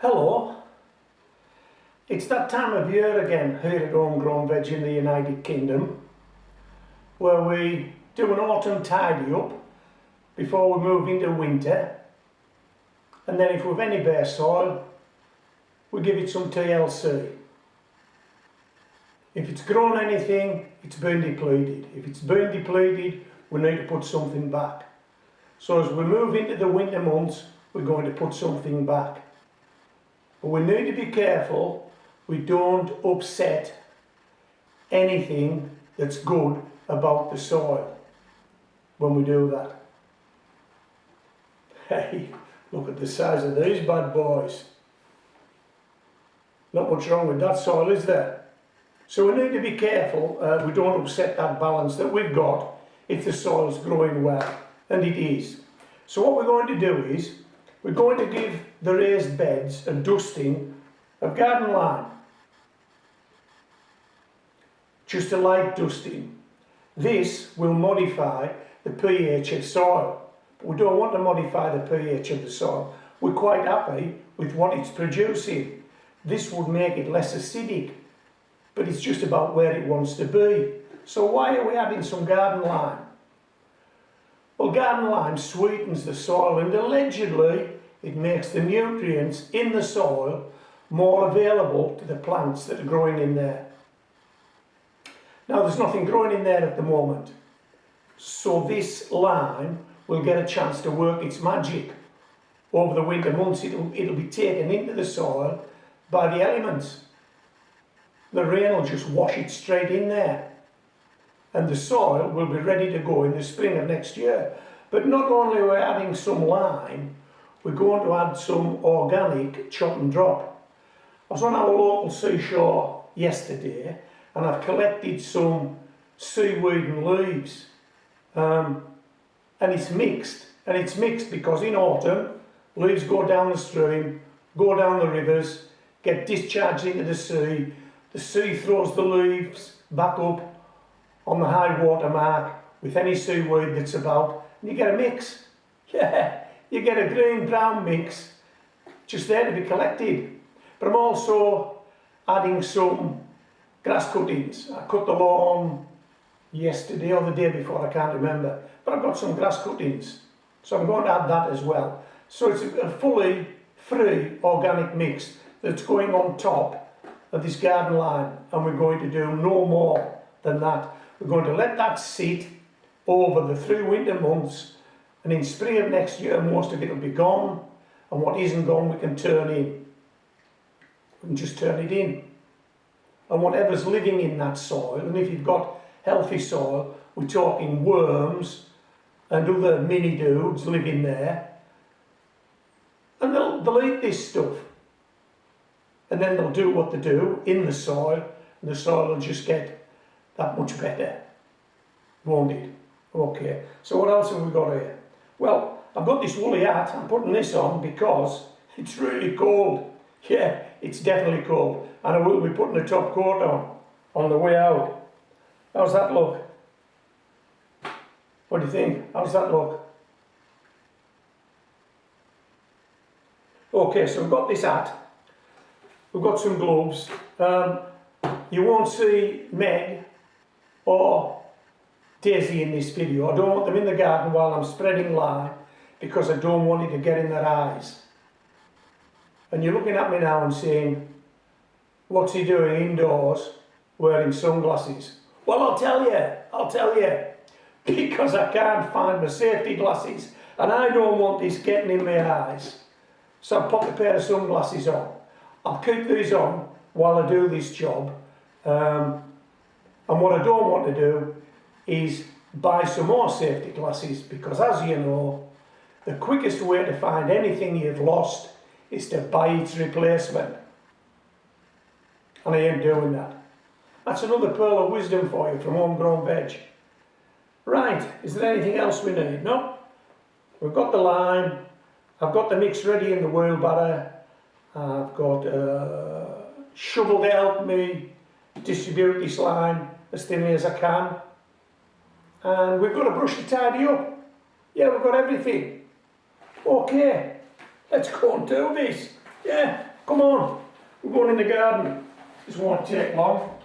Hello, it's that time of year again here at Homegrown Veg in the United Kingdom where we do an autumn tidy up before we move into winter, and then if we've any bare soil we give it some TLC. If it's grown anything, it's been depleted. If it's been depleted, we need to put something back. So as we move into the winter months, we're going to put something back. But we need to be careful we don't upset anything that's good about the soil when we do that. Hey, look at the size of these bad boys. Not much wrong with that soil, is there? So we need to be careful we don't upset that balance that we've got if the soil's growing well, and it is. So what we're going to do is we're going to give the raised beds a dusting of garden lime. Just a light dusting. This will modify the pH of soil. But we don't want to modify the pH of the soil. We're quite happy with what it's producing. This would make it less acidic, but it's just about where it wants to be. So why are we adding some garden lime? Well, garden lime sweetens the soil, and allegedly it makes the nutrients in the soil more available to the plants that are growing in there. Now there's nothing growing in there at the moment, so this lime will get a chance to work its magic. Over the winter months it'll be taken into the soil by the elements. The rain will just wash it straight in there, and the soil will be ready to go in the spring of next year. But not only are we adding some lime, we're going to add some organic chop and drop. I was on our local seashore yesterday and I've collected some seaweed and leaves, and it's mixed. And it's mixed because in autumn leaves go down the stream, go down the rivers, get discharged into the sea throws the leaves back up on the high water mark with any seaweed that's about, and you get a mix. Yeah, you get a green-brown mix just there to be collected. But I'm also adding some grass cuttings. I cut the lawn yesterday or the day before, I can't remember, but I've got some grass cuttings, so I'm going to add that as well. So it's a fully free organic mix that's going on top of this garden lime, and we're going to do no more than that. We're going to let that sit over the 3 winter months, and in spring of next year most of it will be gone, and what isn't gone we can turn in. We can just turn it in. And whatever's living in that soil, and if you've got healthy soil, we're talking worms and other mini dudes live in there, and they'll eat this stuff. And then they'll do what they do in the soil, and the soil will just get that much better, won't it? Okay, so what else have we got here? Well, I've got this woolly hat. I'm putting this on because it's really cold. Yeah, it's definitely cold, and I will be putting a top coat on the way out. How's that look? What do you think? How's that look? Okay, so we've got this hat. We've got some gloves. You won't see Meg or Daisy in this video. I don't want them in the garden while I'm spreading lime because I don't want it to get in their eyes. And you're looking at me now and saying, what's he doing indoors wearing sunglasses? Well, I'll tell you, because I can't find my safety glasses and I don't want this getting in my eyes. So I pop a pair of sunglasses on. I'll keep these on while I do this job, and what I don't want to do is buy some more safety glasses, because as you know, the quickest way to find anything you've lost is to buy its replacement, and I ain't doing that. That's another pearl of wisdom for you from Homegrown Veg. Right, is there anything else we need? No? We've got the lime, I've got the mix ready in the wheelbarrow, I've got a shovel to help me distribute this lime as thinly as I can, and we've got a brush to tidy up. Yeah, we've got everything. Okay, let's go and do this. Yeah. Come on, we're going in the garden. This won't take long.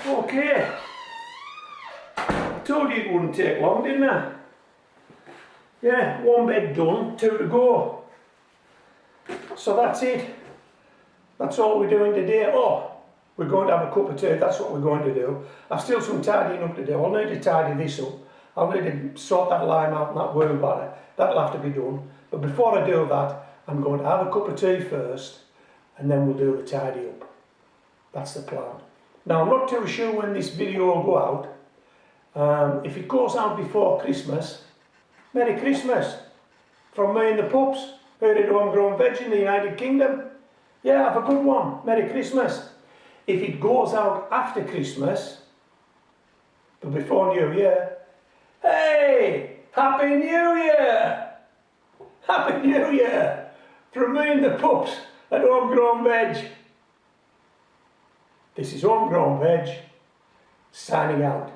Okay, I told you it wouldn't take long, didn't I? Yeah, one bed done, two to go. So that's it. That's all we're doing today. Oh, we're going to have a cup of tea, that's what we're going to do. I've still some tidying up to do. I'll need to tidy this up. I'll need to sort that lime out and that worm batter. That'll have to be done. But before I do that, I'm going to have a cup of tea first, and then we'll do the tidy up. That's the plan. Now, I'm not too sure when this video will go out. If it goes out before Christmas, Merry Christmas from me and the pups here at Homegrown Veg in the United Kingdom. Yeah, have a good one. Merry Christmas. If it goes out after Christmas, but before New Year, hey, Happy New Year! Happy New Year from me and the pups at Homegrown Veg. This is Homegrown Veg, signing out.